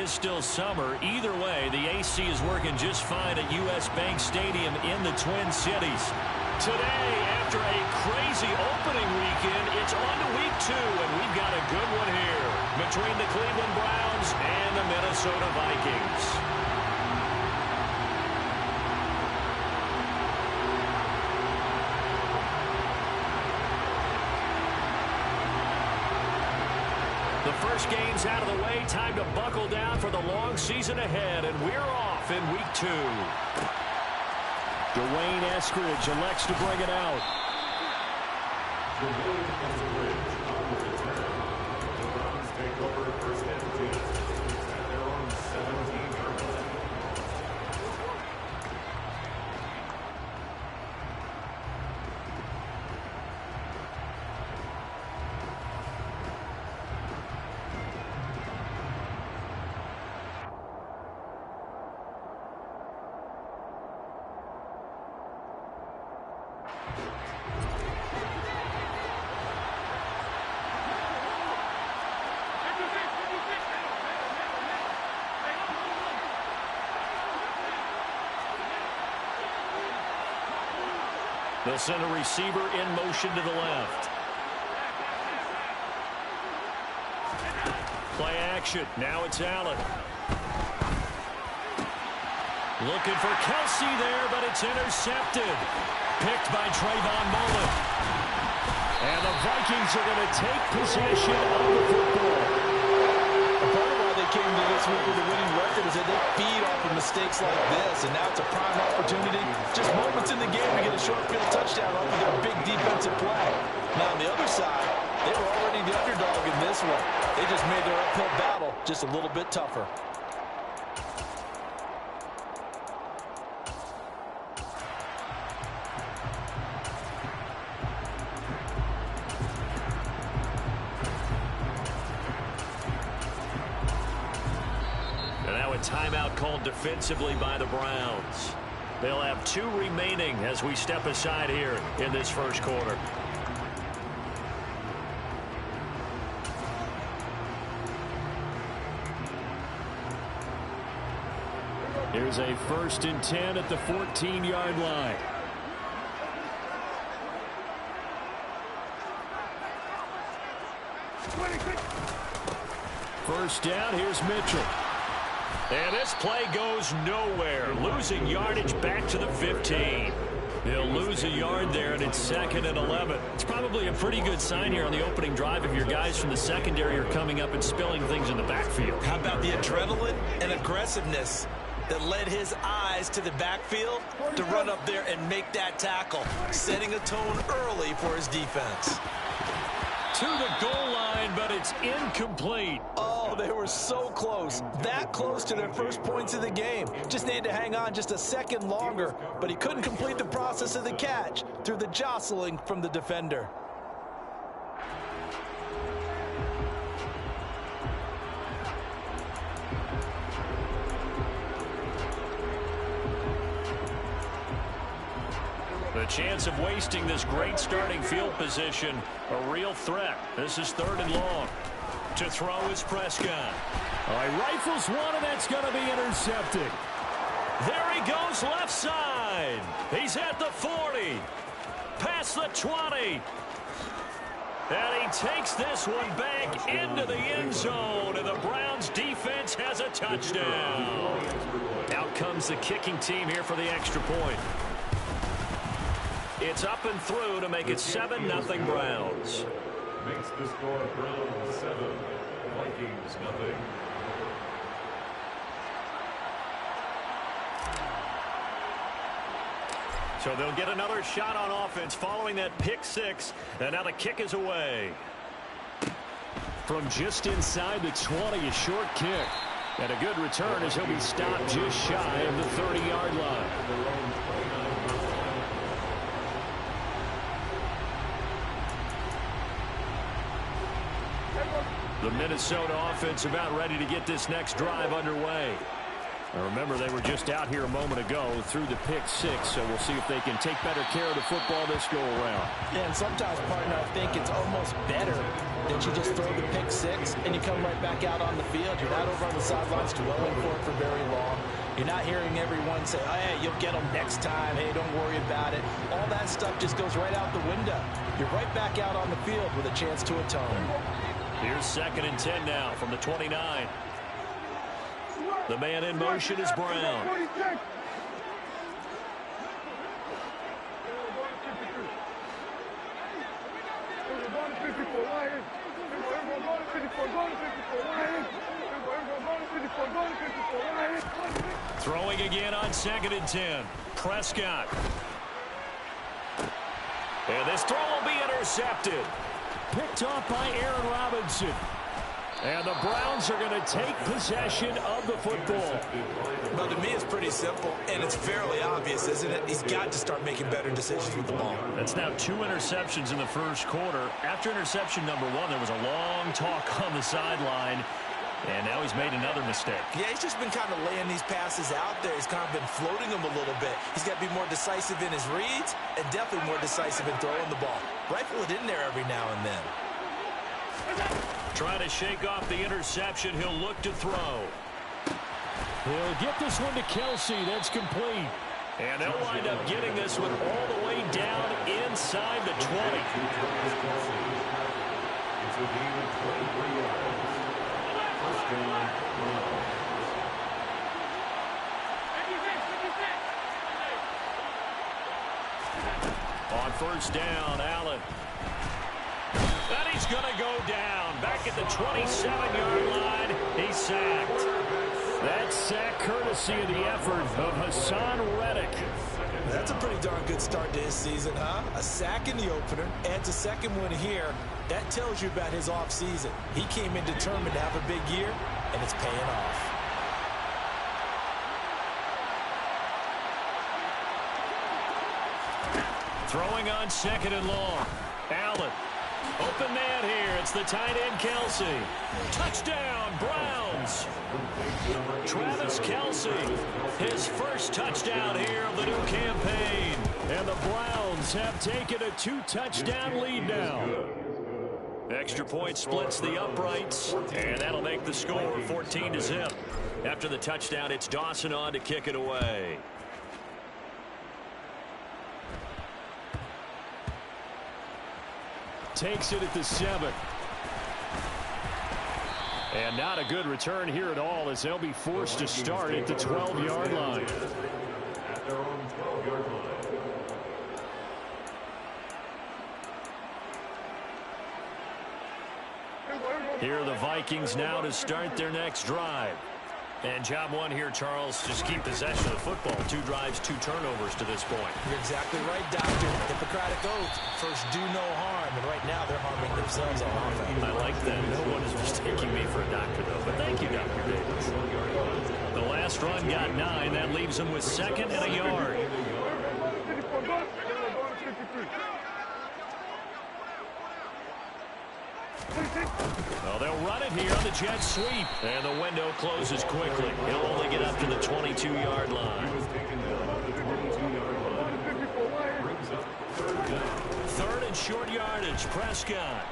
is still summer. Either way, the AC is working just fine at U.S. Bank Stadium in the Twin Cities. Today, after a crazy opening weekend, it's on to week 2, and we've got a good one here between the Cleveland Browns and the Minnesota Vikings. The first game's out of the way. Time to buckle down for the long season ahead, and we're off in week 2. Dwayne Eskridge elects to bring it out. Dwayne Eskridge on the return. The Browns take over first and 10 at their own 17-yard line. They'll send a receiver in motion to the left. Play action. Now it's Allen. Looking for Kelsey there, but it's intercepted. Picked by Trayvon Mullen. And the Vikings are going to take possession of the football. Part of why they came to this week with a winning record is that they feed off of mistakes like this, and now it's a prime opportunity. Just moments in the game to get a short field touchdown off of their big defensive play. Now on the other side, they were already the underdog in this one. They just made their uphill battle just a little bit tougher. Timeout called defensively by the Browns. They'll have 2 remaining as we step aside here in this first quarter. Here's a 1st and 10 at the 14-yard line. First down, here's Mitchell. And this play goes nowhere. Losing yardage back to the 15. They'll lose a yard there, and it's 2nd and 11. It's probably a pretty good sign here on the opening drive if your guys from the secondary are coming up and spilling things in the backfield. How about the adrenaline and aggressiveness that led his eyes to the backfield to run up there and make that tackle, setting a tone early for his defense. To the goal line, but it's incomplete. Oh, they were so close. That close to their first points of the game. Just needed to hang on just a second longer, but he couldn't complete the process of the catch through the jostling from the defender. The chance of wasting this great starting field position, a real threat. This is 3rd and long. To throw is Prescott. All right, rifles one, and that's going to be intercepted. There he goes left side. He's at the 40. Past the 20. And he takes this one back into the end zone, and the Browns defense has a touchdown. Out comes the kicking team here for the extra point. It's up and through to make it 7-0 Browns. Makes the score Browns 7, Vikings nothing. So they'll get another shot on offense following that pick 6, and now the kick is away. From just inside the 20, a short kick. And a good return as he'll be stopped just shy of the 30-yard line. The Minnesota offense about ready to get this next drive underway. Now remember, they were just out here a moment ago through the pick six, so we'll see if they can take better care of the football this go-around. Yeah, and sometimes, partner, I think it's almost better that you just throw the pick six and you come right back out on the field. You're not over on the sidelines dwelling for it for very long. You're not hearing everyone say, oh, hey, you'll get them next time. Hey, don't worry about it. All that stuff just goes right out the window. You're right back out on the field with a chance to atone. Here's 2nd and 10 now from the 29. The man in motion is Brown. Throwing again on 2nd and 10. Prescott. And this throw will be intercepted. Picked off by Aaron Robinson. And the Browns are going to take possession of the football. Well, to me, it's pretty simple, and it's fairly obvious, isn't it? He's got to start making better decisions with the ball. That's now 2 interceptions in the first quarter. After interception number 1, there was a long talk on the sideline, and now he's made another mistake. Yeah, he's just been kind of laying these passes out there. He's kind of been floating them a little bit. He's got to be more decisive in his reads and definitely more decisive in throwing the ball. Rifle it in there every now and then. Trying to shake off the interception. He'll look to throw. He'll get this one to Kelsey. That's complete. And they'll wind up getting this one all the way down inside the 20. It's a gain of 23 yards. First down. On first down, Allen. And he's going to go down. Back at the 27-yard line. He's sacked. That sack courtesy of the effort of Hassan Reddick. That's a pretty darn good start to his season, huh? A sack in the opener, adds a second one here. That tells you about his offseason. He came in determined to have a big year, and it's paying off. Throwing on 2nd and long. Allen. Open man here. It's the tight end, Kelsey. Touchdown, Browns. Travis Kelsey, his first touchdown here of the new campaign. And the Browns have taken a 2-touchdown lead now. Extra point splits the uprights, and that'll make the score 14-0. After the touchdown, it's Dawson on to kick it away. Takes it at the 7. And not a good return here at all as they'll be forced to start at the 12-yard line. At their own 12-yard line. Here are the Vikings now to start their next drive. And job one here, Charles, just keep possession of the football. 2 drives, 2 turnovers to this point. You're exactly right, Doctor. Hippocratic oath. First, do no harm. And right now, they're harming themselves on offense. I like that. No one is mistaking me for a doctor, though. But thank you, Dr. Davis. The last run got 9. That leaves them with 2nd and a yard. Oh, they'll run it here on the jet sweep. And the window closes quickly. He'll only get up to the 22-yard line. 3rd and short yardage, Prescott.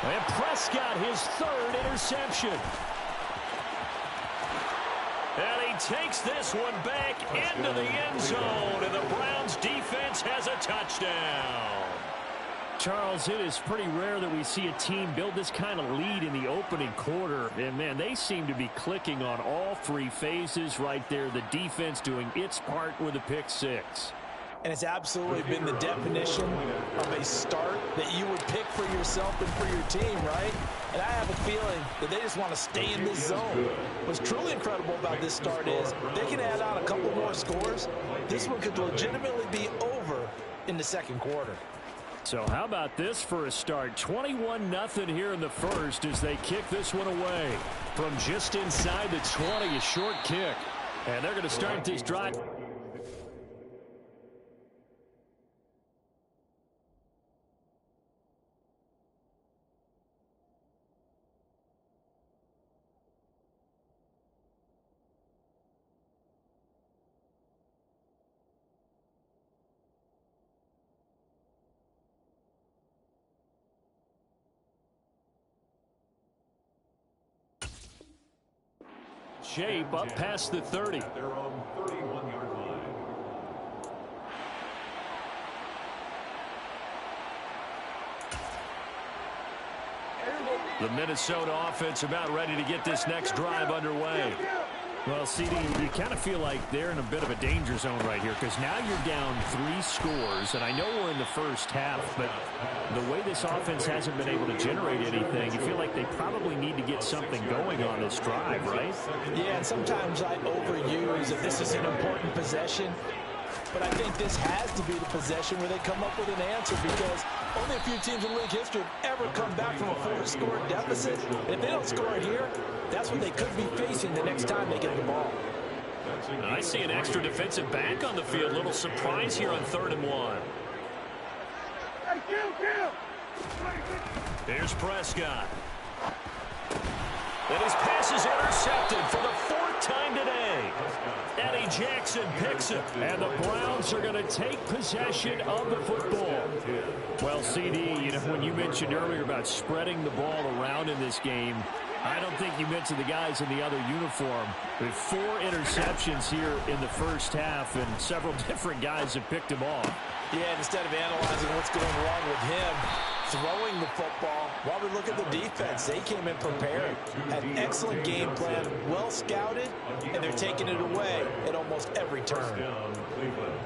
And Prescott, his 3rd interception. And he takes this one back into the end zone. And the Browns defense has a touchdown. Charles, it is pretty rare that we see a team build this kind of lead in the opening quarter. And, man, they seem to be clicking on all 3 phases right there. The defense doing its part with a pick 6. And it's absolutely been the definition of a start that you would pick for yourself and for your team, right? And I have a feeling that they just want to stay in this zone. What's truly incredible about this start is they can add on a couple more scores. This one could legitimately be over in the second quarter. So how about this for a start? 21-0 here in the first as they kick this one away. From just inside the 20, a short kick. And they're going to start this drive. shape up past the 30. At their own 31-yard line. The Minnesota offense about ready to get this next drive underway. Well, CD, you kind of feel like they're in a bit of a danger zone right here because now you're down 3 scores, and I know we're in the first half, but the way this offense hasn't been able to generate anything, you feel like they probably need to get something going on this drive, right? Yeah, and sometimes I overuse that this is an important possession, but I think this has to be the possession where they come up with an answer because only a few teams in league history have ever come back from a 4-score deficit. And if they don't score it here, that's what they could be facing the next time they get the ball. I see an extra defensive back on the field. Little surprise here on 3rd and 1. Here's Prescott. And his pass is intercepted for the 4th time today. Eddie Jackson picks it. And the Browns are going to take possession of the football. Well, CD, you know, when you mentioned earlier about spreading the ball around in this game, I don't think you mentioned the guys in the other uniform. With 4 interceptions here in the first half, and several different guys have picked them off. Yeah, instead of analyzing what's going wrong with him throwing the football, while we look at the defense, they came in prepared, had an excellent game plan, well scouted, and they're taking it away at almost every turn.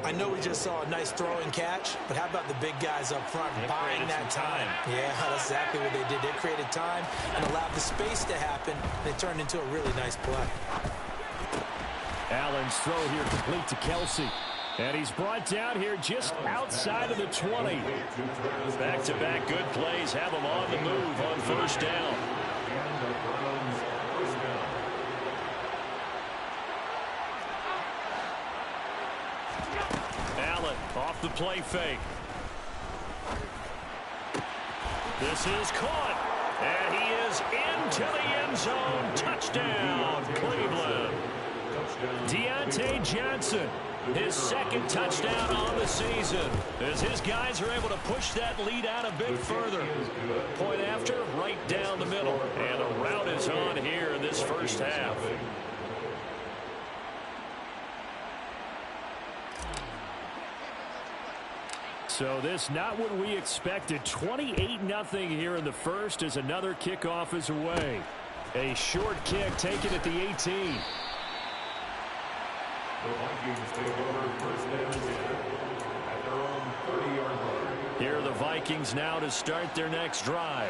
I know we just saw a nice throwing catch, but how about the big guys up front buying that time? Yeah, that's exactly what they did. They created time and allowed the space to happen. They turned into a really nice play. Allen's throw here complete to Kelsey. And he's brought down here just outside of the 20. Back-to-back good plays have him on the move on 1st down. Allen off the play fake. This is caught. And he is into the end zone. Touchdown, Cleveland. Deontay Johnson. His 2nd touchdown on the season as his guys are able to push that lead out a bit further. Point after, right down the middle. And the route is on here in this first half. So this not what we expected. 28-0 here in the first as another kickoff is away. A short kick taken at the 18. The Vikings take over 1st and 10 at their own 30-yard line. Here are the Vikings now to start their next drive.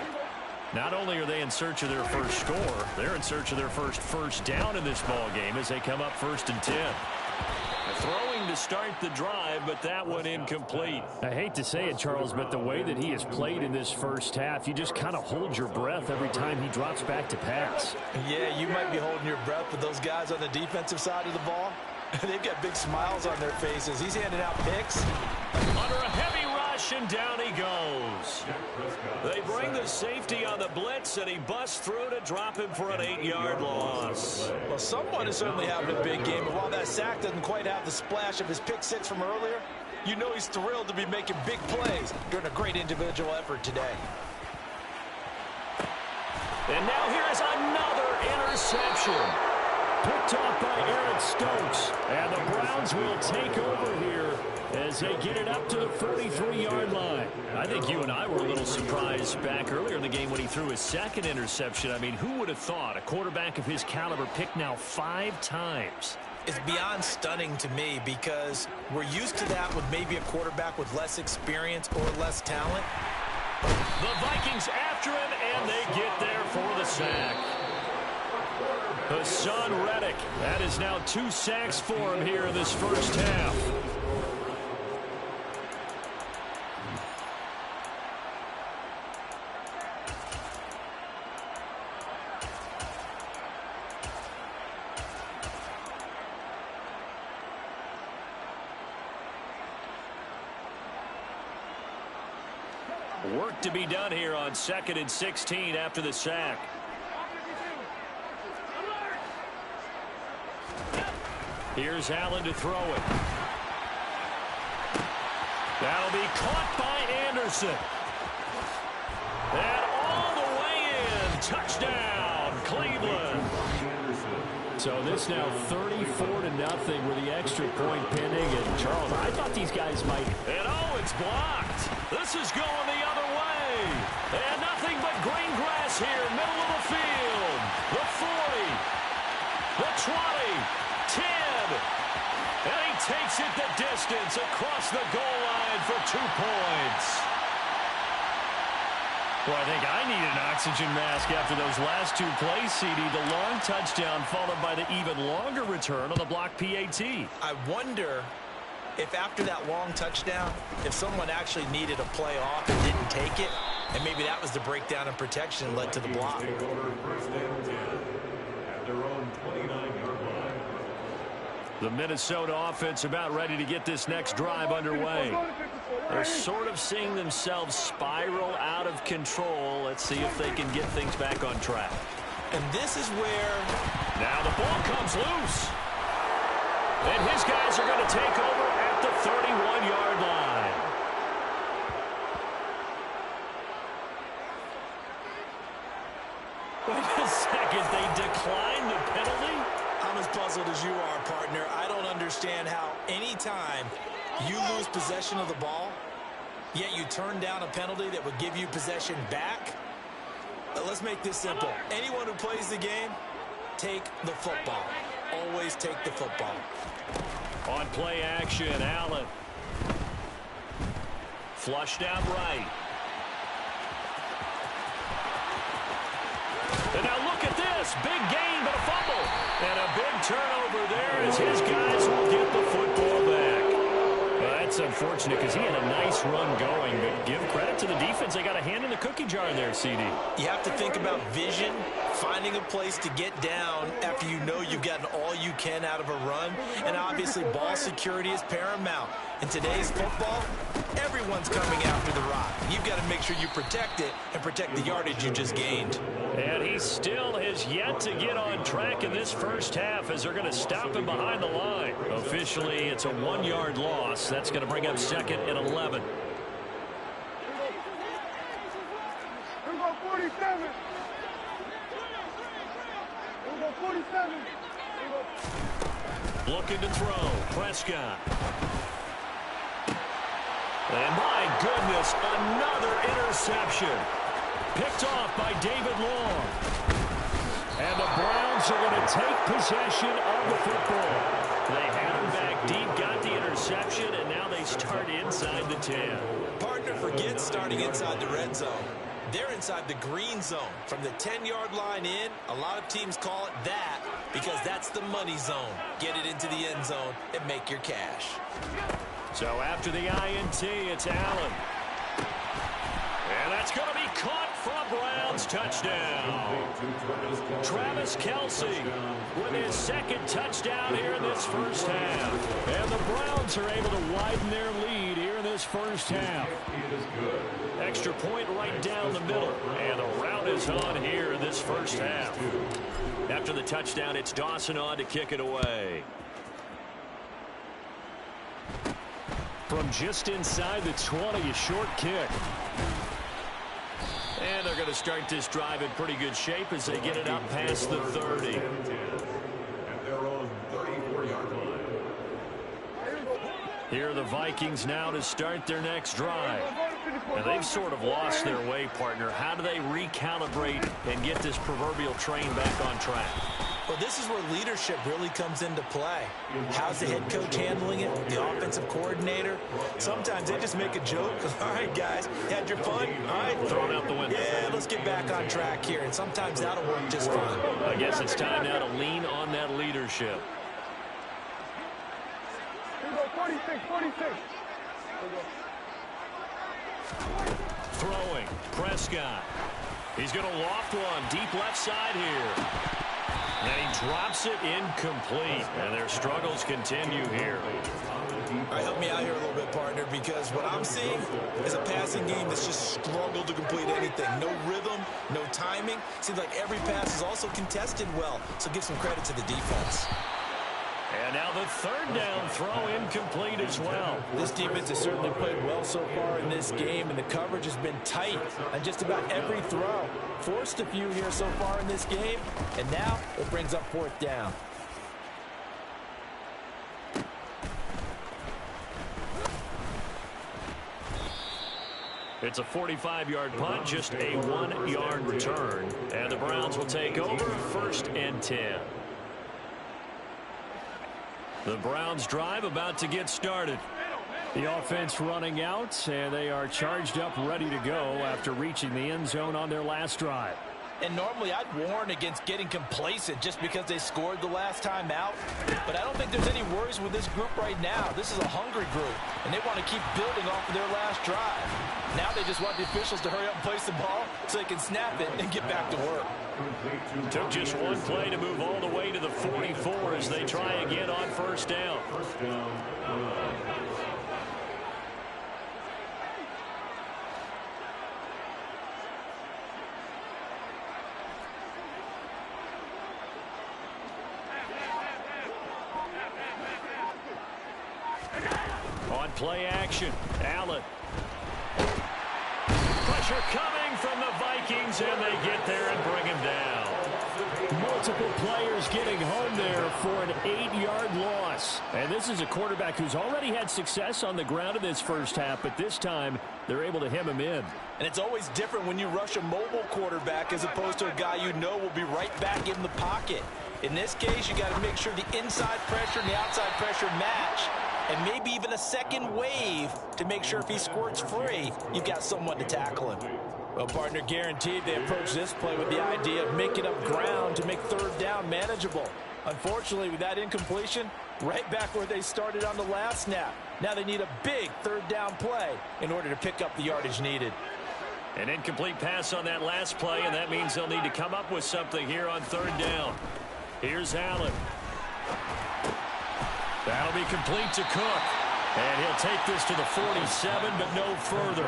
Not only are they in search of their first score, they're in search of their first down in this ball game as they come up 1st and 10. Throwing to start the drive, but that one incomplete. I hate to say it, Charles, but the way that he has played in this first half, you just kind of hold your breath every time he drops back to pass. Yeah, you might be holding your breath, but those guys on the defensive side of the ball, they've got big smiles on their faces. He's handing out picks. Under a heavy rush, and down he goes. They bring the safety on the blitz, and he busts through to drop him for an 8-yard loss. Well, someone is certainly having a big game, but while that sack doesn't quite have the splash of his pick 6 from earlier, you know he's thrilled to be making big plays during a great individual effort today. And now here is another interception. Picked off by Eric Stokes. And the Browns will take over here as they get it up to the 43-yard line. I think you and I were a little surprised back earlier in the game when he threw his 2nd interception. I mean, who would have thought a quarterback of his caliber picked now 5 times? It's beyond stunning to me because we're used to that with maybe a quarterback with less experience or less talent. The Vikings after him, and they get there for the sack. Hassan Reddick, that is now 2 sacks for him here in this first half. Work to be done here on 2nd and 16 after the sack. Here's Allen to throw it. That'll be caught by Anderson. And all the way in. Touchdown, Cleveland. So this now 34-0 with the extra point pending. And Charles, I thought these guys might. And oh, it's blocked. This is going the other way. And nothing but green grass here, middle of the field. The 40, the 20, 10. And he takes it the distance across the goal line for 2 points. Well, I think I need an oxygen mask after those last 2 plays, CD. The long touchdown followed by the even longer return on the block PAT. I wonder if after that long touchdown, if someone actually needed a play off and didn't take it, and maybe that was the breakdown in protection and led to the block. Take over first and 10 at their own 29-yard line. The Minnesota offense about ready to get this next drive underway. They're sort of seeing themselves spiral out of control. Let's see if they can get things back on track. And this is where... Now the ball comes loose. And his guys are going to take over at the 31-yard line. Wait a second. They declined the penalty? I'm as puzzled as you are, partner. I don't understand how any time you lose possession of the ball, yet you turn down a penalty that would give you possession back. Let's make this simple. Anyone who plays the game, take the football. Always take the football. On play action, Allen. Flushed out right. And now look at this. Big gain, but a fumble. And a big turnover there as his guys will get the football back. Well, that's unfortunate because he had a nice run going, but give credit to the defense. They got a hand in the cookie jar there, CD. You have to think about vision, finding a place to get down after you know you've gotten all you can out of a run. And obviously ball security is paramount. In today's football, everyone's coming after the rock. You've got to make sure you protect it and protect the yardage you just gained. And he still has yet to get on track in this first half as they're going to stop him behind the line. Officially, it's a 1-yard loss. That's going to bring up 2nd and 11. Here we go, 47. Here we go, 47. Looking to throw. Prescott. And my goodness, another interception. Picked off by David Long. And the Browns are going to take possession of the football. They had him back deep, got the interception, and now they start inside the 10. Partner, forget starting inside the red zone. They're inside the green zone. From the 10-yard line in, a lot of teams call it that because that's the money zone. Get it into the end zone and make your cash. So after the INT, it's Allen. And that's going to be caught for a Browns touchdown. Travis Kelce with his 2nd touchdown here in this first half. And the Browns are able to widen their lead here in this first half. Extra point right down the middle. And the route is on here in this first half. After the touchdown, it's Dawson on to kick it away. From just inside the 20, a short kick. And they're going to start this drive in pretty good shape as they get it up past the 30. At their own 34-yard line. Here are the Vikings now to start their next drive. And they've sort of lost their way, partner. How do they recalibrate and get this proverbial train back on track? Well, this is where leadership really comes into play. How's the head coach handling it? The offensive coordinator? Sometimes they just make a joke. All right, guys, had your fun? All right. Throw it out the window. Yeah, let's get back on track here. And sometimes that'll work just fine. I guess it's time now to lean on that leadership. Here we go, 46, 46. Throwing. Prescott. He's going to loft one deep left side here. And he drops it incomplete. And their struggles continue here. All right, help me out here a little bit, partner, because what I'm seeing is a passing game that's just struggled to complete anything. No rhythm, no timing. Seems like every pass is also contested well, so give some credit to the defense. And now the 3rd down throw incomplete as well. This defense has certainly played well so far in this game, and the coverage has been tight on just about every throw. Forced a few here so far in this game, and now it brings up 4th down. It's a 45-yard punt, just a 1-yard return. And the Browns will take over 1st and 10. The Browns drive about to get started. The offense running out, and they are charged up, ready to go after reaching the end zone on their last drive. And normally I'd warn against getting complacent just because they scored the last time out. But I don't think there's any worries with this group right now. This is a hungry group, and they want to keep building off of their last drive. Now they just want the officials to hurry up and place the ball so they can snap it and get back to work. Took just one play to move all the way to the 44 as they try again on 1st down. On play action, Allen. Pressure coming from the Vikings, and they get there and bring him down. Multiple players getting home there for an 8-yard loss. And this is a quarterback who's already had success on the ground in this first half, but this time they're able to hem him in. And it's always different when you rush a mobile quarterback as opposed to a guy you know will be right back in the pocket. In this case, you got to make sure the inside pressure and the outside pressure match, and maybe even a second wave to make sure if he squirts free, you've got someone to tackle him. Well, partner, guaranteed they approach this play with the idea of making up ground to make 3rd down manageable. Unfortunately, with that incompletion, right back where they started on the last snap. Now they need a big 3rd down play in order to pick up the yardage needed. An incomplete pass on that last play, and that means they'll need to come up with something here on 3rd down. Here's Allen. That'll be complete to Cook. And he'll take this to the 47, but no further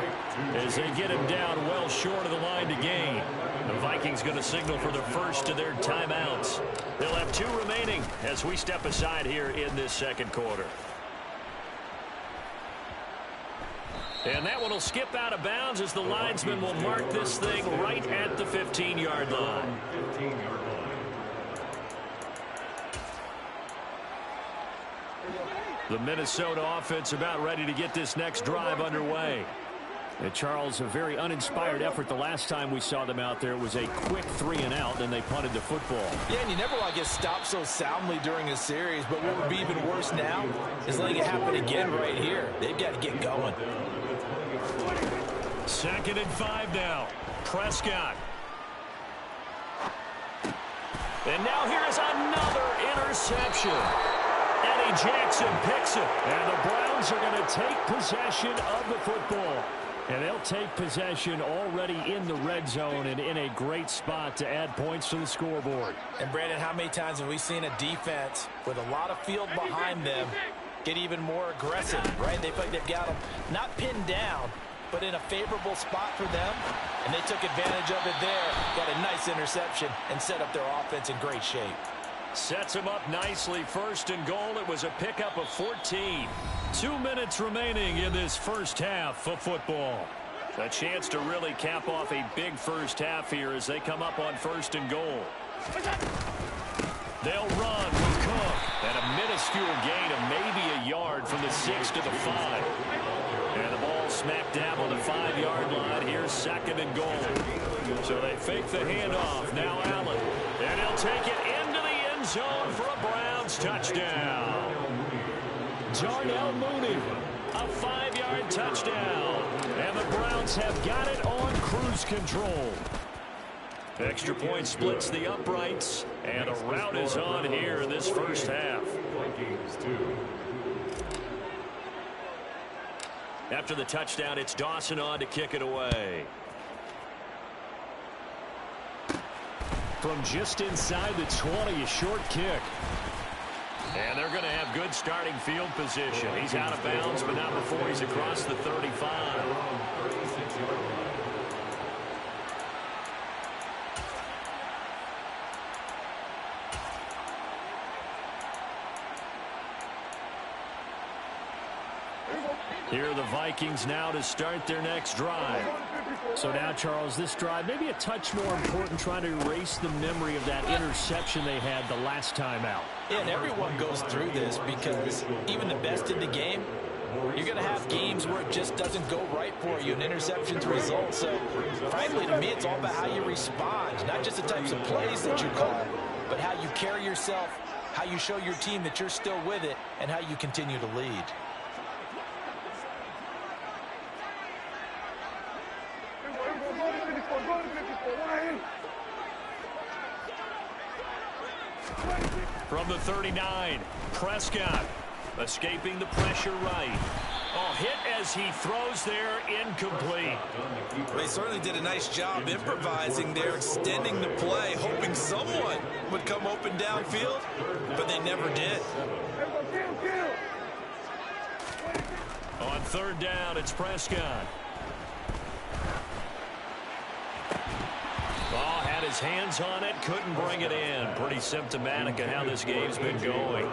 as they get him down well short of the line to gain. The Vikings going to signal for the first of their timeouts. They'll have 2 remaining as we step aside here in this 2nd quarter. And that one will skip out of bounds as the linesman will mark this thing right at the 15-yard line. 15-yard line. The Minnesota offense about ready to get this next drive underway. And Charles, a very uninspired effort the last time we saw them out there. It was a quick 3-and-out, then they punted the football. Yeah, and you never want to get stopped so soundly during a series, but what would be even worse now is letting it happen again right here. They've got to get going. 2nd and 5 now. Prescott. And now here is another interception. Eddie Jackson picks it. And the Browns are going to take possession of the football. And they'll take possession already in the red zone and in a great spot to add points to the scoreboard. And, Brandon, how many times have we seen a defense with a lot of field behind them get even more aggressive, right? They feel like they've got them not pinned down, but in a favorable spot for them. And they took advantage of it there. Got a nice interception and set up their offense in great shape. Sets him up nicely. 1st and goal. It was a pickup of 14. 2 minutes remaining in this first half of football. A chance to really cap off a big first half here as they come up on 1st and goal. They'll run with Cook. And a minuscule gain of maybe a yard from the 6 to the 5. And the ball smack dab on the 5-yard line. Here's 2nd and goal. So they fake the handoff. Now Allen. And he'll take it into the end zone for a Browns touchdown. Darnell Mooney, a 5-yard touchdown. And the Browns have got it on cruise control. Extra point splits the uprights, and a rout is on here in this first half. After the touchdown, it's Dawson on to kick it away. From just inside the 20, a short kick. And they're going to have good starting field position. He's out of bounds, but not before he's across the 35. Here are the Vikings now to start their next drive. So now, Charles, this drive maybe a touch more important, trying to erase the memory of that interception they had the last time out. Yeah, and everyone goes through this because even the best in the game You're going to have games where it just doesn't go right for you, and interceptions result. So, frankly, to me, it's all about how you respond, not just the types of plays that you call, but how you carry yourself, how you show your team that you're still with it, and how you continue to lead. From the 39, Prescott escaping the pressure right. Oh, hit as he throws there, incomplete. They certainly did a nice job improvising there, extending the play, hoping someone would come open downfield, but they never did. On third down, it's Prescott. Ball had his hands on it, couldn't bring it in. Pretty symptomatic of how this game's been going.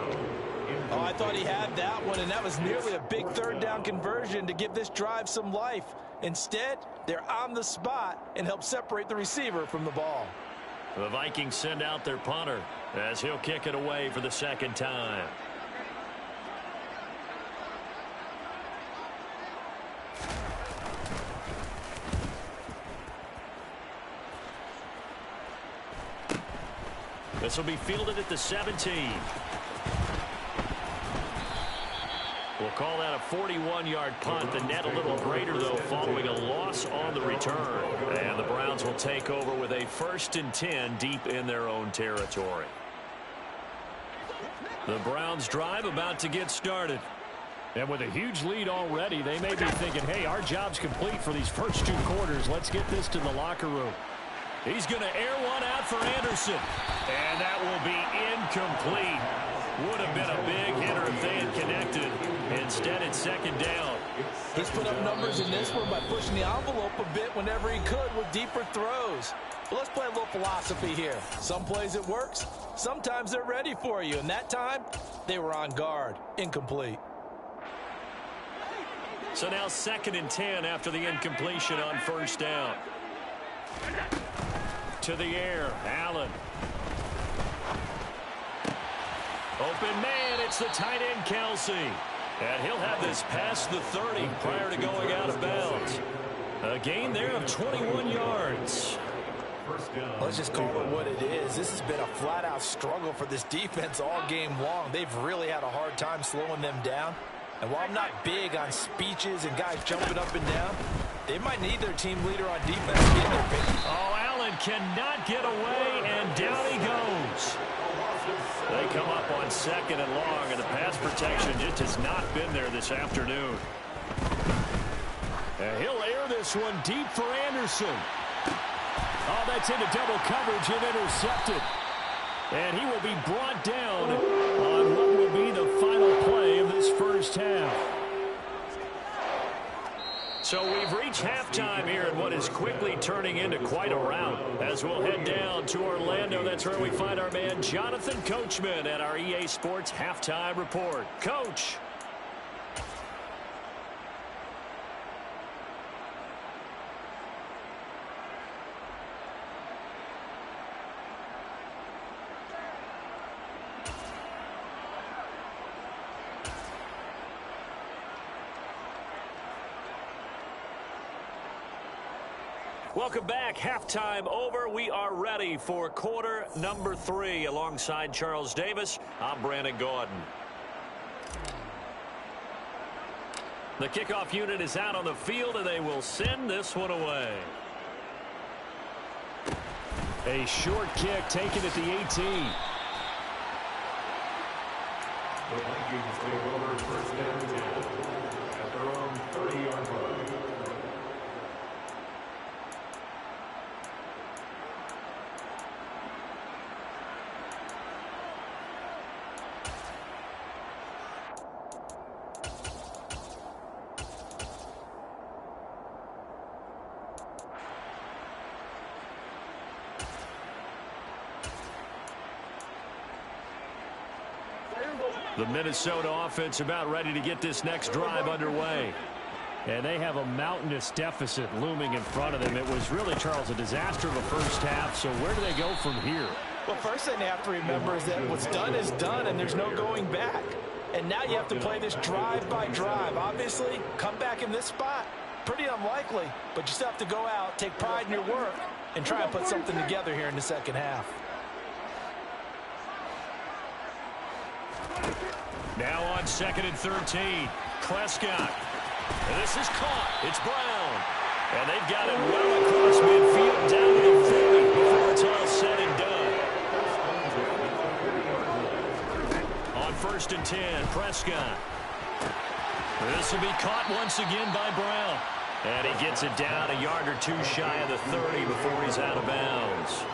Oh, I thought he had that one, and that was nearly a big third down conversion to give this drive some life. Instead, they're on the spot and help separate the receiver from the ball. The Vikings send out their punter as he'll kick it away for the second time. This will be fielded at the 17. We'll call that a 41-yard punt. The net a little greater, though, following a loss on the return. And the Browns will take over with a 1st and 10 deep in their own territory. The Browns drive about to get started. And with a huge lead already, they may be thinking, hey, our job's complete for these first 2 quarters. Let's get this to the locker room. He's going to air one out for Anderson. And that will be incomplete. Would have been a big hitter if they had connected. Instead, it's second down. He's put up numbers in this one by pushing the envelope a bit whenever he could with deeper throws. But let's play a little philosophy here. Some plays it works. Sometimes they're ready for you. And that time, they were on guard. Incomplete. So now 2nd and 10 after the incompletion on first down. To the air, Allen. Open man, it's the tight end, Kelsey. And he'll have this past the 30 prior to going out of bounds. A gain there of 21 yards. Let's just call it what it is. This has been a flat-out struggle for this defense all game long. They've really had a hard time slowing them down. And while I'm not big on speeches and guys jumping up and down, they might need their team leader on defense to get their pick. Oh, Allen cannot get away, and down he goes. They come up on 2nd and long, and the pass protection just has not been there this afternoon. And he'll air this one deep for Anderson. Oh, that's into double coverage and intercepted. And he will be brought down on what will be the final play of this first half. So we've reached halftime here in what is quickly turning into quite a rout. As we'll head down to Orlando, that's where we find our man Jonathan Coachman at our EA Sports Halftime Report. Coach. Welcome back. Halftime over. We are ready for quarter number 3. Alongside Charles Davis, I'm Brandon Gaudin. The kickoff unit is out on the field, and they will send this one away. A short kick taken at the 18. The Vikings take over 1st and 10 at their own 30-yard line. The Minnesota offense about ready to get this next drive underway. And they have a mountainous deficit looming in front of them. It was really, Charles, a disaster of a first half. So where do they go from here? Well, first thing they have to remember is that what's done is done, and there's no going back. And now you have to play this drive by drive. Obviously, come back in this spot, pretty unlikely, but you still have to go out, take pride in your work, and try and put something together here in the second half. Now on 2nd and 13, Prescott. And this is caught. It's Brown. And they've got it well across midfield down to the 40 before it's all said and done. On 1st and 10, Prescott. This will be caught once again by Brown. And he gets it down a yard or two shy of the 30 before he's out of bounds.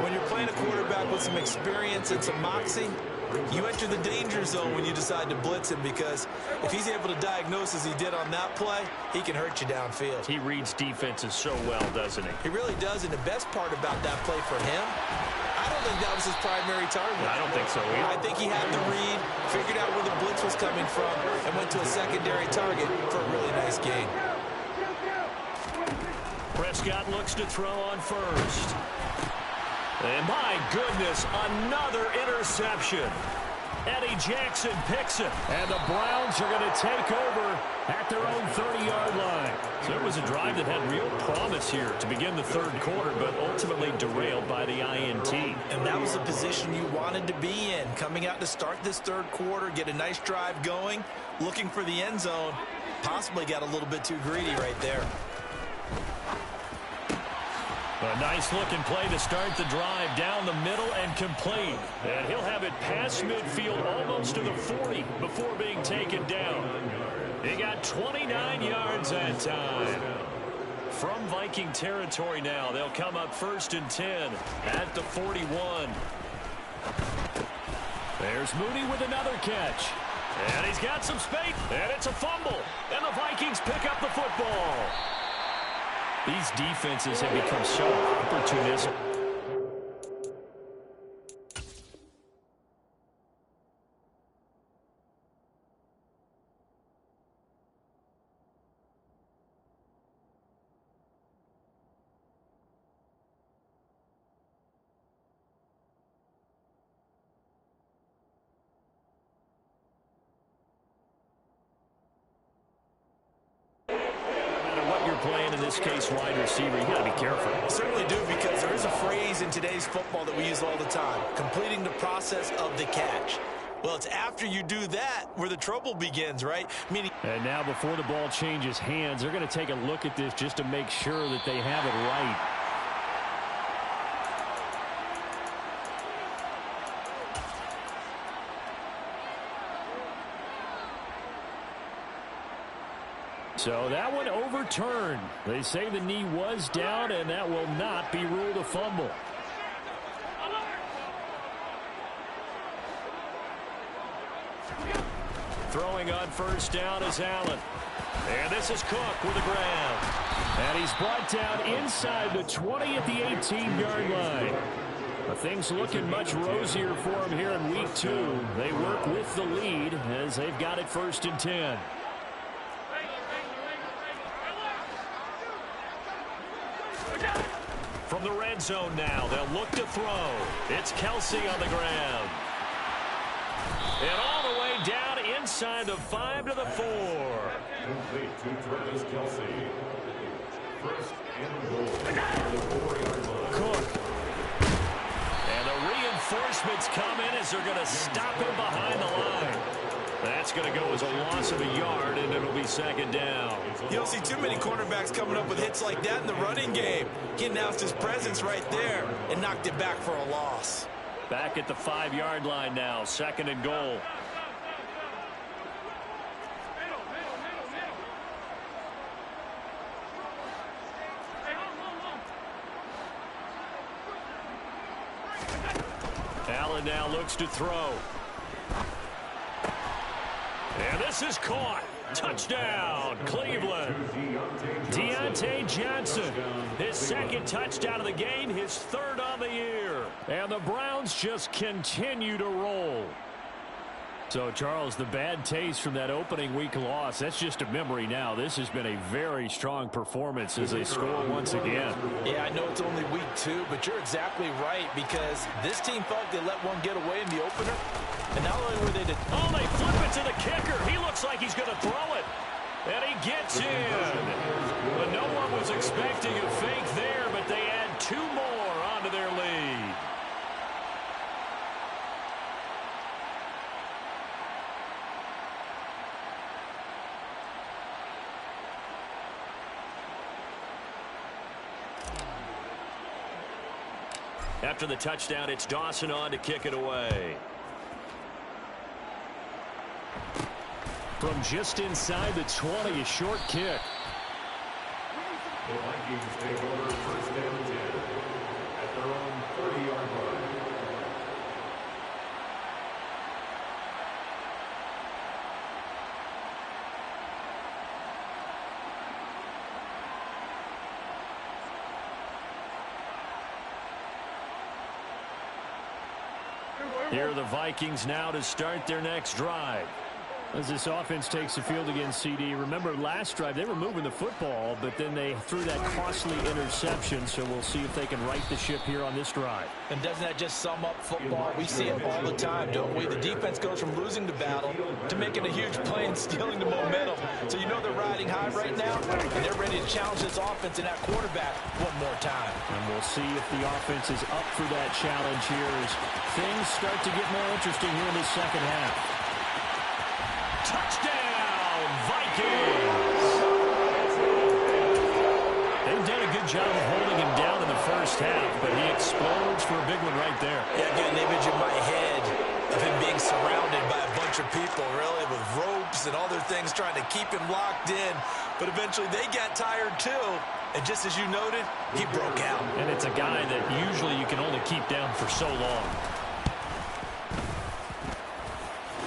When you're playing a quarterback with some experience and some moxie, you enter the danger zone when you decide to blitz him, because if he's able to diagnose as he did on that play, he can hurt you downfield. He reads defenses so well, doesn't he? He really does, and the best part about that play for him, I don't think that was his primary target. I don't think so either. I think he had the read, figured out where the blitz was coming from, and went to a secondary target for a really nice gain. Prescott looks to throw on first. And my goodness, another interception. Eddie Jackson picks it. And the Browns are going to take over at their own 30-yard line. So it was a drive that had real promise here to begin the third quarter, but ultimately derailed by the INT. And that was the position you wanted to be in, coming out to start this third quarter, get a nice drive going, looking for the end zone. Possibly got a little bit too greedy right there. A nice-looking play to start the drive down the middle and complete. And he'll have it past midfield almost to the 40 before being taken down. He got 29 yards that time. From Viking territory now, they'll come up 1st and 10 at the 41. There's Mooney with another catch. And he's got some space. And it's a fumble. And the Vikings pick up the football. These defenses have become so opportunistic. Playing in this case wide receiver, you got to be careful. I certainly do, because there is a phrase in today's football that we use all the time: completing the process of the catch. Well, it's after you do that where the trouble begins, right? Meaning. And now before the ball changes hands, they're going to take a look at this just to make sure that they have it right. So that one overturned. They say the knee was down, and that will not be ruled a fumble. Throwing on 1st down is Allen. And this is Cook with the ground. And he's brought down inside the 20 at the 18-yard line. Things looking much rosier for him here in week 2. They work with the lead as they've got it 1st and 10. From the red zone now, they'll look to throw. It's Kelsey on the ground. And all the way down inside the 5 to the 4. Complete to Travis Kelsey. 1st and goal. Cook. And the reinforcements come in as they're going to stop him behind the line. That's going to go as a loss of a yard, and it'll be 2nd down. You don't see too many cornerbacks coming up with hits like that in the running game. He announced his presence right there and knocked it back for a loss. Back at the 5-yard line now, 2nd and goal. Allen now looks to throw. And this is caught. Touchdown, Cleveland. Deontay Johnson, his 2nd touchdown of the game, his 3rd on the year. And the Browns just continue to roll. So, Charles, the bad taste from that opening week loss, that's just a memory now. This has been a very strong performance as they score once again. Yeah, I know it's only week 2, but you're exactly right because this team thought they let one get away in the opener. And not only were they... Oh, they flip it to the kicker. He looks like he's going to throw it. And he gets in. But no one was expecting a fake there, but they add 2 more onto their lead. After the touchdown, it's Dawson on to kick it away. From just inside the 20, a short kick. The Vikings take over first and 10 at their own 30-yard line. Here are the Vikings now to start their next drive. As this offense takes the field against CD, remember last drive they were moving the football, but then they threw that costly interception, so we'll see if they can right the ship here on this drive. And doesn't that just sum up football? We see it all the time, don't we? The defense goes from losing the battle to making a huge play and stealing the momentum. So you know they're riding high right now, and they're ready to challenge this offense and that quarterback one more time. And we'll see if the offense is up for that challenge here as things start to get more interesting here in the second half. Touchdown, Vikings! They've done a good job of holding him down in the first half, but he explodes for a big one right there. Yeah, again, an image in my head of him being surrounded by a bunch of people, really, with ropes and other things trying to keep him locked in. But eventually they got tired too. And just as you noted, he broke out. And it's a guy that usually you can only keep down for so long.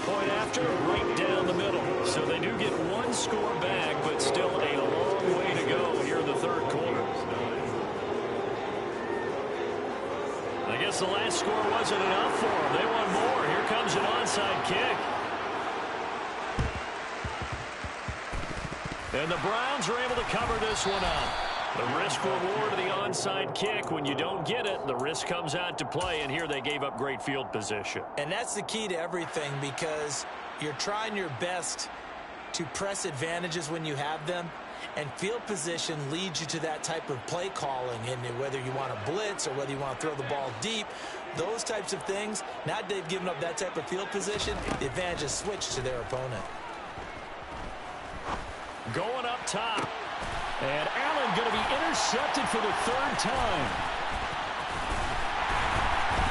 Point after, right down the middle. So they do get 1 score back, but still a long way to go here in the third quarter. I guess the last score wasn't enough for them. They want more. Here comes an onside kick. And the Browns are able to cover this one up. The risk-reward of the onside kick. When you don't get it, the risk comes out to play, and here they gave up great field position. And that's the key to everything because you're trying your best to press advantages when you have them, and field position leads you to that type of play calling, and whether you want to blitz or whether you want to throw the ball deep, those types of things, now that they've given up that type of field position, the advantage is switched to their opponent. Going up top. And Allen going to be intercepted for the 3rd time.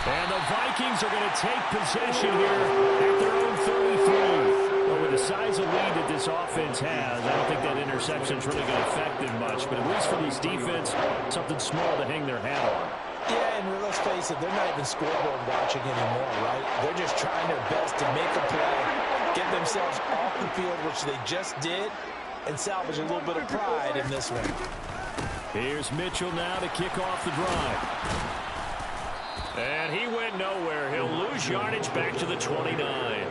And the Vikings are going to take possession here at their own 33. Well, with the size of lead that this offense has, I don't think that interception is really going to affect them much. But at least for this defense, something small to hang their hat on. Yeah, and let's face it, they're not even scoreboard watching anymore, right? They're just trying their best to make a play, get themselves off the field, which they just did, and salvage a little bit of pride in this one. Here's Mitchell now to kick off the drive. And he went nowhere. He'll lose yardage back to the 29.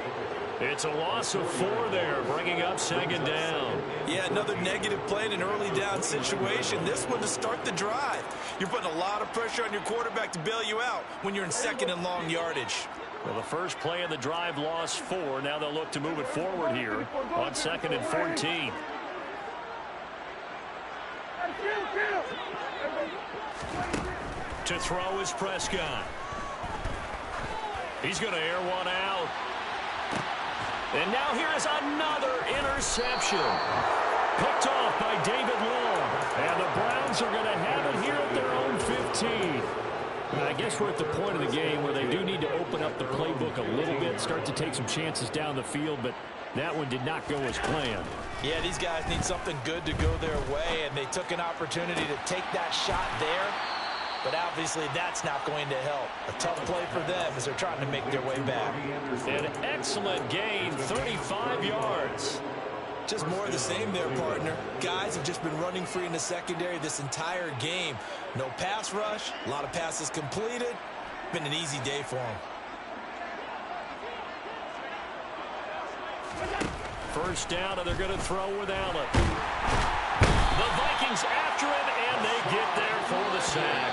It's a loss of 4 there, bringing up 2nd down. Yeah, another negative play in an early down situation. This one to start the drive. You're putting a lot of pressure on your quarterback to bail you out when you're in 2nd and long yardage. Well, the first play of the drive lost 4. Now they'll look to move it forward here on 2nd and 14. To throw is Prescott. He's going to air one out. And now here is another interception. Picked off by David Long. And the Browns are going to have it here at their own 15. And I guess we're at the point of the game where they do need to open up the playbook a little bit, start to take some chances down the field, but that one did not go as planned. Yeah, these guys need something good to go their way, and they took an opportunity to take that shot there. But obviously that's not going to help. A tough play for them as they're trying to make their way back. An excellent gain, 35 yards. Just more of the same there, partner. Guys have just been running free in the secondary this entire game. No pass rush, a lot of passes completed. Been an easy day for them. First down, and they're going to throw with Allen. The Vikings after him, and they get there for the sack.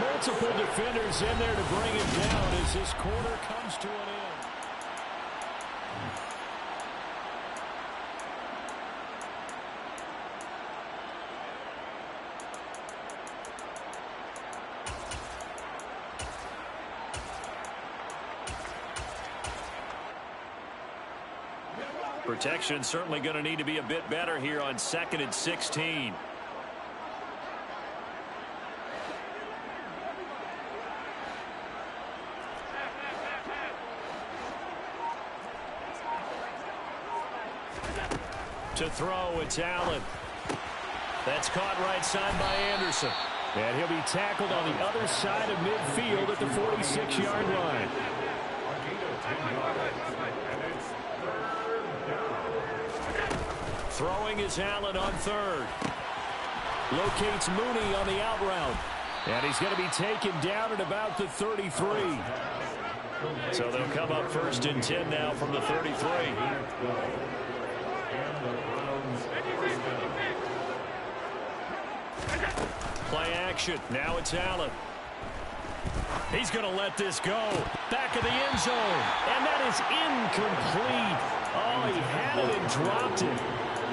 Multiple defenders in there to bring him down as this quarter comes to an end. Protection certainly going to need to be a bit better here on 2nd and 16. To throw, it's Allen. That's caught right side by Anderson. And he'll be tackled on the other side of midfield at the 46-yard line. Throwing is Allen on 3rd. Locates Mooney on the out route. And he's going to be taken down at about the 33. So they'll come up 1st and 10 now from the 33. Play action. Now it's Allen. He's going to let this go. Back of the end zone. And that is incomplete. Oh, he had it and dropped it.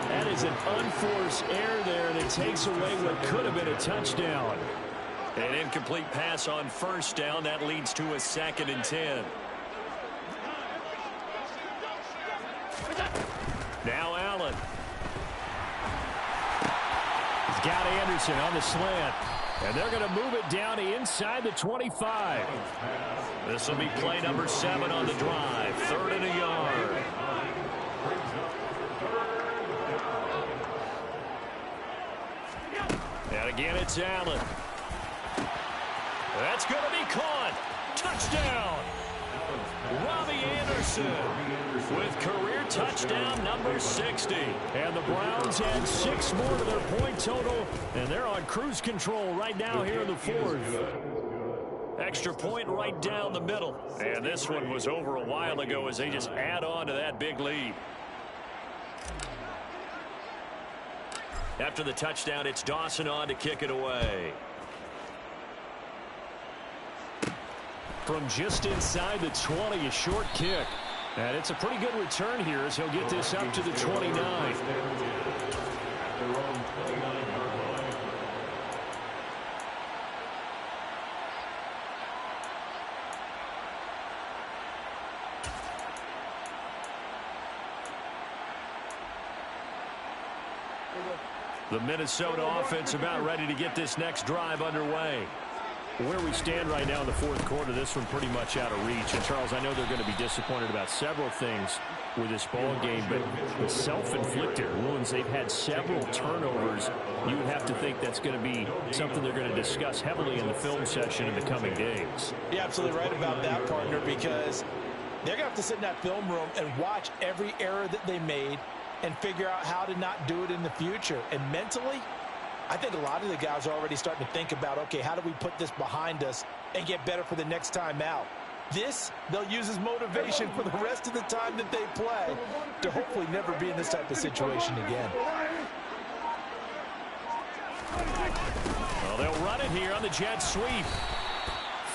That is an unforced error there, and it takes away what could have been a touchdown. An incomplete pass on 1st down. That leads to a 2nd and 10. Now Allen. He's got Anderson on the slant. And they're going to move it down to inside the 25. This will be play number 7 on the drive. 3rd and a yard. And again, it's Allen. That's going to be caught. Touchdown. Robbie Anderson with career touchdown number 60. And the Browns add 6 more to their point total, and they're on cruise control right now here in the 4th. Extra point right down the middle. And this one was over a while ago as they just add on to that big lead. After the touchdown, it's Dawson on to kick it away. From just inside the 20, a short kick. And it's a pretty good return here as he'll get this up to the 29. The Minnesota offense about ready to get this next drive underway. Where we stand right now in the 4th quarter, this one pretty much out of reach. And, Charles, I know they're going to be disappointed about several things with this ball game, but the self-inflicted wounds, they've had several turnovers. You would have to think that's going to be something they're going to discuss heavily in the film session in the coming days. You're absolutely right about that, partner, because they're going to have to sit in that film room and watch every error that they made and figure out how to not do it in the future. And mentally, I think a lot of the guys are already starting to think about, okay, how do we put this behind us and get better for the next time out? This, they'll use as motivation for the rest of the time that they play to hopefully never be in this type of situation again. Well, they'll run it here on the jet sweep.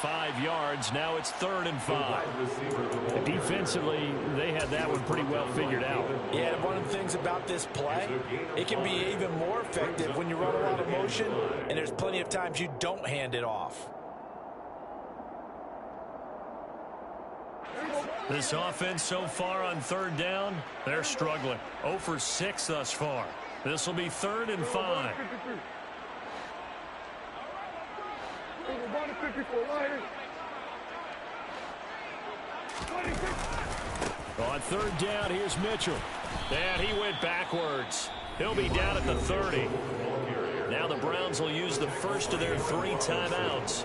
5 yards. Now it's 3rd and 5. Defensively, they had that one pretty well figured out. Yeah, one of the things about this play, it can be even more effective when you run a lot of motion, and there's plenty of times you don't hand it off. This offense so far on 3rd down, they're struggling. 0 for 6 thus far. This will be 3rd and 5. On 3rd down, here's Mitchell. And he went backwards. He'll be down at the 30. Now the Browns will use the first of their 3 timeouts.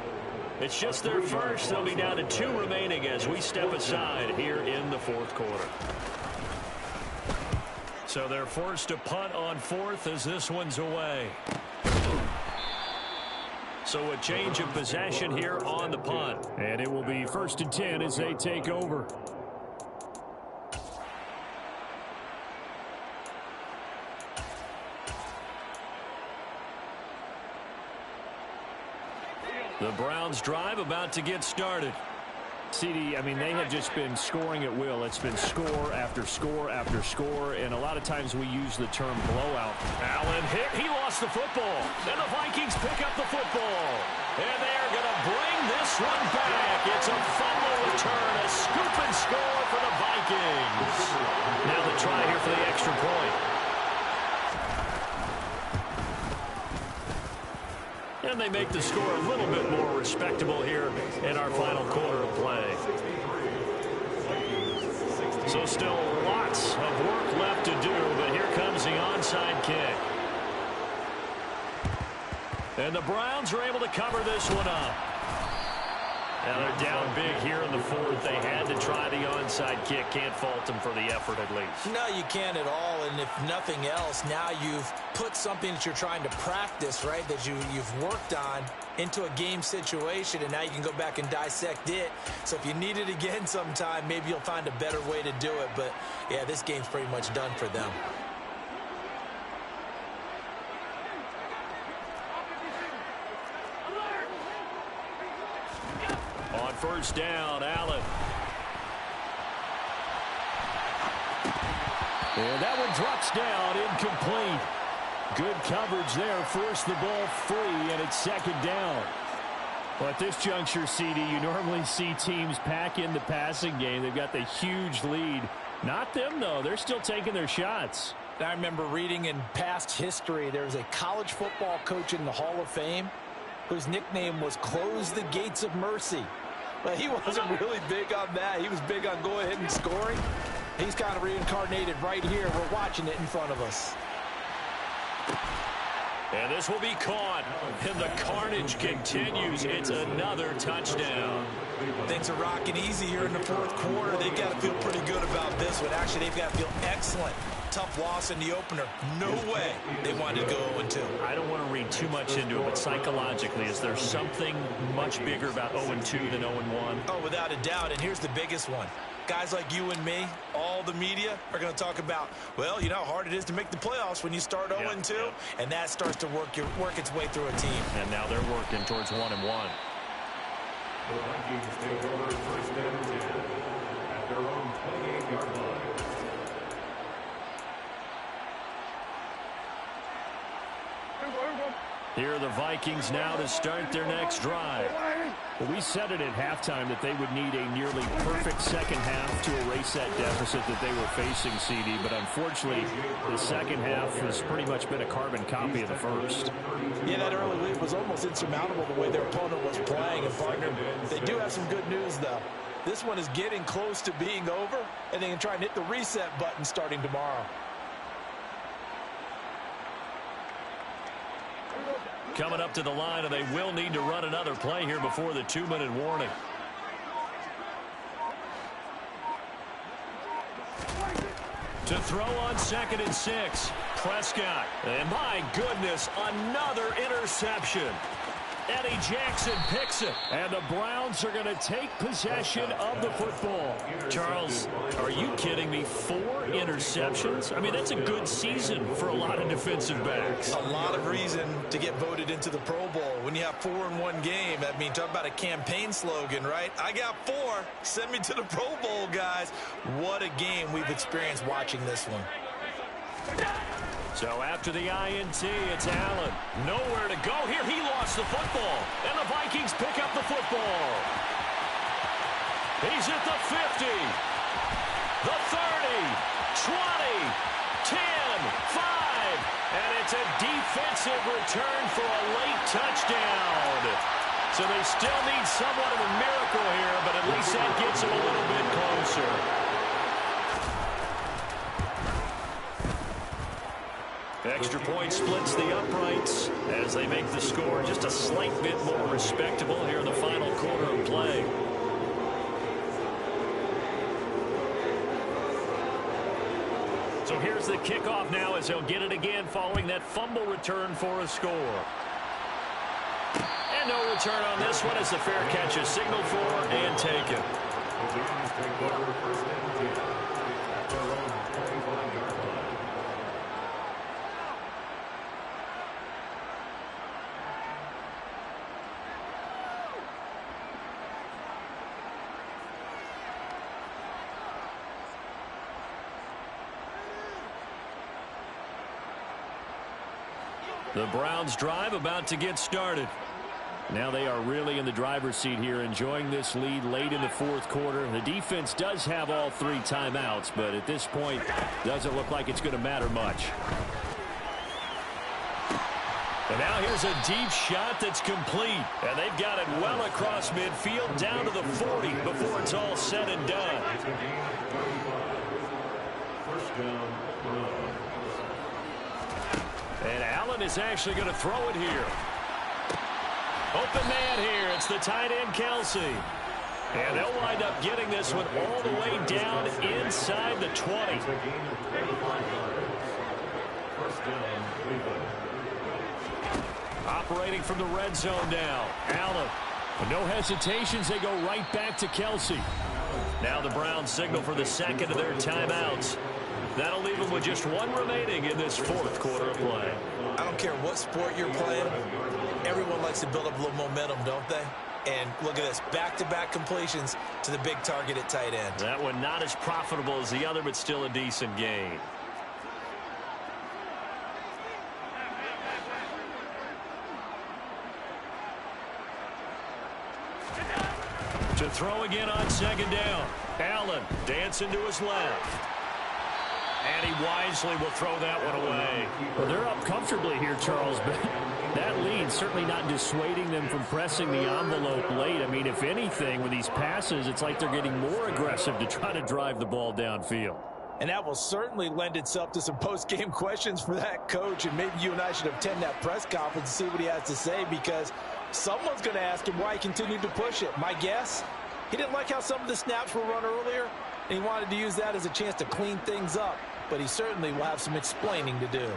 It's just their first. They'll be down to 2 remaining as we step aside here in the 4th quarter. So they're forced to punt on 4th as this one's away. So a change of possession here on the punt. And it will be 1st and 10 as they take over. The Browns drive about to get started. CD, I mean, they have just been scoring at will. It's been score after score after score, and a lot of times we use the term blowout. Allen hit. He lost the football. And the Vikings pick up the football. And they are going to bring this one back. It's a fumble return, a scoop and score for the Vikings. Now the try here for the extra point. And they make the score a little bit more respectable here in our final quarter of play. So still lots of work left to do, but here comes the onside kick. And the Browns are able to cover this one up. Now they're down big here in the fourth. They had to try the onside kick. Can't fault them for the effort at least. No, you can't at all. And if nothing else, now you've put something that you're trying to practice, right, that you've worked on into a game situation, and now you can go back and dissect it. So if you need it again sometime, maybe you'll find a better way to do it. But, yeah, this game's pretty much done for them. On first down, Allen. And that one drops down, incomplete. Good coverage there, forced the ball free, and it's second down. Well, at this juncture, CD, you normally see teams pack in the passing game. They've got the huge lead. Not them, though. They're still taking their shots. I remember reading in past history, there was a college football coach in the Hall of Fame whose nickname was Close the Gates of Mercy. But he wasn't really big on that. He was big on go ahead and scoring. He's kind of reincarnated right here. We're watching it in front of us. And this will be caught. And the carnage continues. It's another touchdown. Things are rocking easy here in the fourth quarter. They've got to feel pretty good about this one. Actually, they've got to feel excellent. Tough loss in the opener. No way they wanted to go 0-2. I don't want to read too much into it, but psychologically, is there something much bigger about 0-2 than 0-1? Oh, without a doubt, and here's the biggest one. Guys like you and me, all the media, are going to talk about, well, you know how hard it is to make the playoffs when you start 0-2, and that starts to work its way through a team. And now they're working towards 1-1. The Vikings take over first and 10 at their own 28-yard line. Here are the Vikings now to start their next drive. Well, we said it at halftime that they would need a nearly perfect second half to erase that deficit that they were facing, CD. But unfortunately, the second half has pretty much been a carbon copy of the first. Yeah, that early lead was almost insurmountable the way their opponent was playing. And, partner, they do have some good news, though. This one is getting close to being over, and they can try and hit the reset button starting tomorrow. Coming up to the line, and they will need to run another play here before the 2-minute warning. To throw on 2nd and 6. Prescott. And my goodness, another interception. Eddie Jackson picks it. And the Browns are going to take possession of the football. Charles, are you kidding me? 4 interceptions? I mean, that's a good season for a lot of defensive backs. A lot of reason to get voted into the Pro Bowl. When you have 4 in one game, I mean, talk about a campaign slogan, right? I got 4. Send me to the Pro Bowl, guys. What a game we've experienced watching this one. So after the INT, it's Allen. Nowhere to go here. He lost the football. And the Vikings pick up the football. He's at the 50. The 30. 20. 10. 5. And it's a defensive return for a late touchdown. So they still need somewhat of a miracle here, but at least that gets them a little bit closer. Extra point splits the uprights as they make the score just a slight bit more respectable here in the final quarter of play. So here's the kickoff now as they'll get it again following that fumble return for a score. And no return on this one as the fair catch is signaled for and taken. The Browns drive about to get started. Now they are really in the driver's seat here, enjoying this lead late in the fourth quarter. The defense does have all 3 timeouts, but at this point, doesn't look like it's going to matter much. And now here's a deep shot that's complete. And they've got it well across midfield down to the 40 before it's all said and done. And Allen is actually going to throw it here. Open man here. It's the tight end, Kelsey. And they'll wind up getting this one all the way down inside the 20. Operating from the red zone now. Allen. No hesitations. They go right back to Kelsey. Now the Browns signal for the second of their timeouts. That'll leave them with just 1 remaining in this fourth quarter of play. I don't care what sport you're playing. Everyone likes to build up a little momentum, don't they? And look at this, back-to-back completions to the big target at tight end. That one not as profitable as the other, but still a decent gain. To throw again on second down. Allen dancing to his left. And he wisely will throw that one away. Well, they're up comfortably here, Charles, but that lead certainly not dissuading them from pressing the envelope late. I mean, if anything, with these passes, it's like they're getting more aggressive to try to drive the ball downfield. And that will certainly lend itself to some post-game questions for that coach, and maybe you and I should attend that press conference and see what he has to say, because someone's going to ask him why he continued to push it. My guess, he didn't like how some of the snaps were run earlier, and he wanted to use that as a chance to clean things up. But he certainly will have some explaining to do.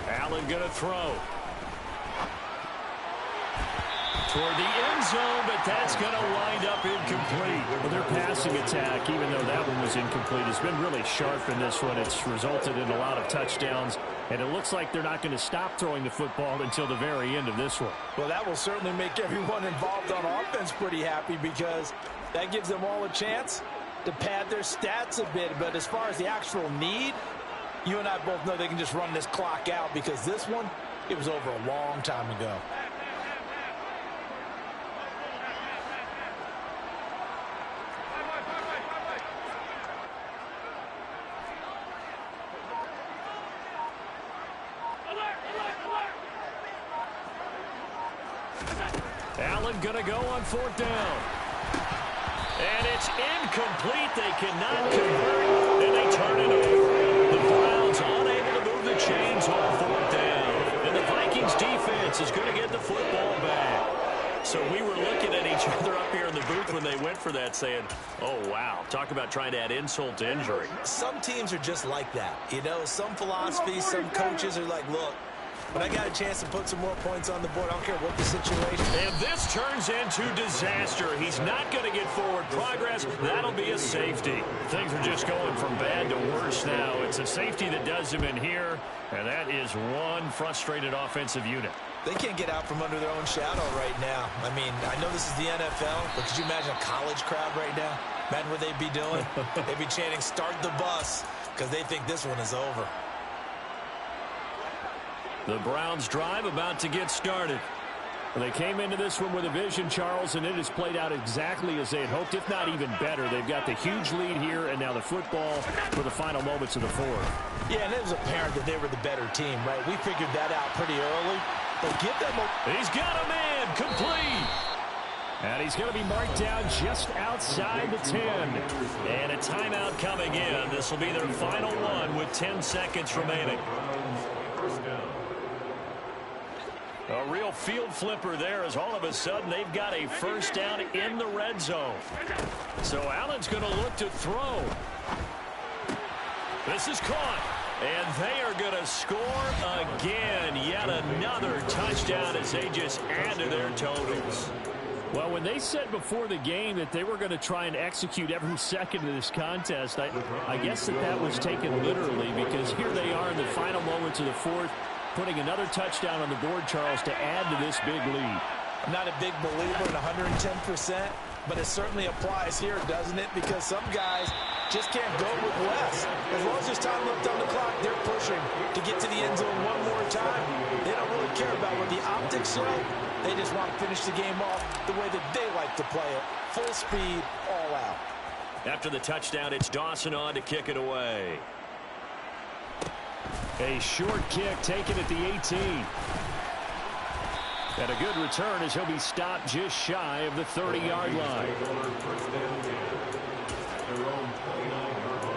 Allen going to throw. Toward the end zone, but that's going to wind up incomplete. Well, their passing attack, even though that one was incomplete, has been really sharp in this one. It's resulted in a lot of touchdowns, and it looks like they're not going to stop throwing the football until the very end of this one. Well, that will certainly make everyone involved on offense pretty happy, because that gives them all a chance to pad their stats a bit. But as far as the actual need, you and I both know they can just run this clock out, because this one, it was over a long time ago. Allen going to go on fourth down. And it's incomplete. They cannot convert, and they turn it over. The Browns unable to move the chains on fourth down. And the Vikings defense is going to get the football back. So we were looking at each other up here in the booth when they went for that, saying, oh, wow, talk about trying to add insult to injury. Some teams are just like that. You know, some philosophies, some coaches are like, look, but I got a chance to put some more points on the board. I don't care what the situation. And this turns into disaster. He's not going to get forward progress. That'll be a safety. Things are just going from bad to worse now. It's a safety that does him in here, and that is one frustrated offensive unit. They can't get out from under their own shadow right now. I mean, I know this is the NFL, but could you imagine a college crowd right now? Imagine what they'd be doing. They'd be chanting, start the bus, because they think this one is over. The Browns drive about to get started. Well, they came into this one with a vision, Charles, and it has played out exactly as they had hoped, if not even better. They've got the huge lead here, and now the football for the final moments of the fourth. Yeah, and it was apparent that they were the better team, right? We figured that out pretty early. But give them a... He's got a man, complete. And he's going to be marked down just outside the 10. And a timeout coming in. This will be their final one with 10 seconds remaining. A real field flipper there, as all of a sudden they've got a first down in the red zone. So Allen's going to look to throw. This is caught. And they are going to score again. Yet another touchdown as they just add to their totals. Well, when they said before the game that they were going to try and execute every second of this contest, I guess that was taken literally, because here they are in the final moments of the fourth, putting another touchdown on the board, Charles, to add to this big lead. I'm not a big believer in 110%, But it certainly applies here, doesn't it? Because some guys just can't go with less. As long as there's time left on the clock, they're pushing to get to the end zone one more time. They don't really care about what the optics show. They just want to finish the game off the way that they like to play it. Full speed, all out. After the touchdown, it's Dawson on to kick it away. A short kick taken at the 18. And a good return as he'll be stopped just shy of the 30-yard line. First and 10 at their own 29-yard line.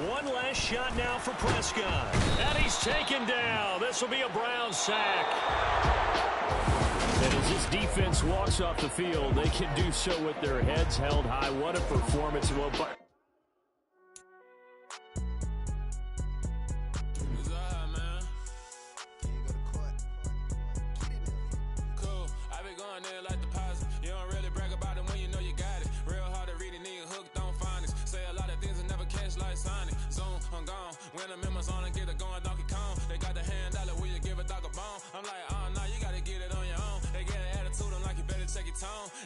One last shot now for Prescott. And he's taken down. This will be a Brown sack. And as this defense walks off the field, they can do so with their heads held high. What a performance. Well, but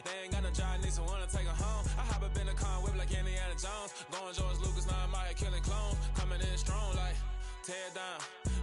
they ain't got no job, need someone to take her home. I hop up in the car, whip like Indiana Jones. Going George Lucas, now I'm out here killing clones. Coming in strong like, tear down,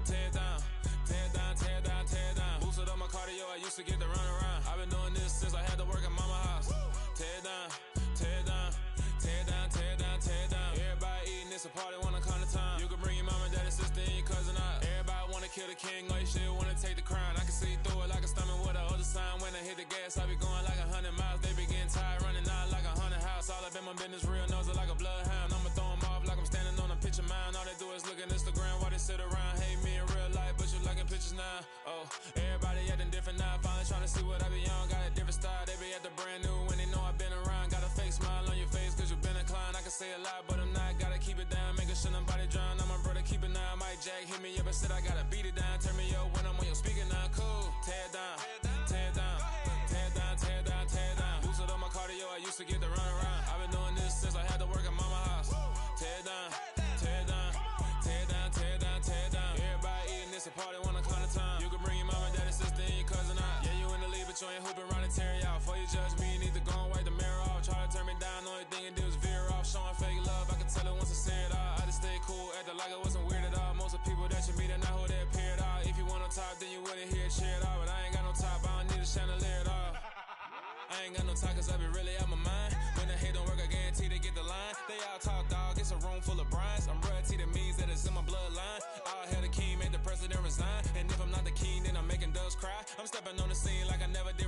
tear down, tear down, tear down, tear down. Boosted up my cardio, I used to get to run around. I've been doing this since I had to work at mama house. Tear down, tear down, tear down, tear down, tear down. Everybody eating, it's a party, one kind of time. You can bring your mama, daddy, sister, and your cousin out. Everybody wanna kill the king, or you still wanna take the crown. I can see through it like a stomach with a other sign. When I hit the gas, I be going like 100 miles. They be getting tired, running out like 100 house. All up in my business, real nose like a bloodhound. I'ma throw them off like I'm standing on a picture mound. All they do is look at Instagram while they sit around. Hate me in real life, but you liking pictures now. Oh, everybody acting different now. Finally trying to see what I be on. Got a different style, they be at the brand new when they know I've been around. Got a fake smile on your face cause you been inclined. I can say a lot, but I'm not. Gotta keep it down, making sure nobody drown. I'm my brother, keep it now. Mike Jack hit me up and said I gotta beat it down. Turn me up when I'm on your speaker now. Cool, tear down, tear down, tear down, tear down, tear down. Boosted up my cardio, I used to get to run around. I've been doing this since I had to work at mama house. Tear down, tear down, tear down, tear down, tear down. Everybody eating, it's a party, one kind of time. You can bring your mama, daddy, sister, and your cousin out. Yeah, you in the lead, but you ain't hooping around and tearing out. Before you judge me, you need to go and wipe the mirror off. Try to turn me down, the only thing you do is veer off. Showing fake love, I can tell it once I say it all. I just stay cool, acting like I wasn't weird at all. Most of the people that you meet are not who they appear at all. If you want on top, then you wouldn't hear it cheer at all. But I ain't got no top, I don't need a chandelier at all. I ain't got no talk cause I be really out my mind. When the hate don't work, I guarantee they get the line. They all talk dog, it's a room full of Bryans. I'm royalty, that means that it's in my bloodline. All hell the king, made the president resign. And if I'm not the king, then I'm making doves cry. I'm stepping on the scene like I never did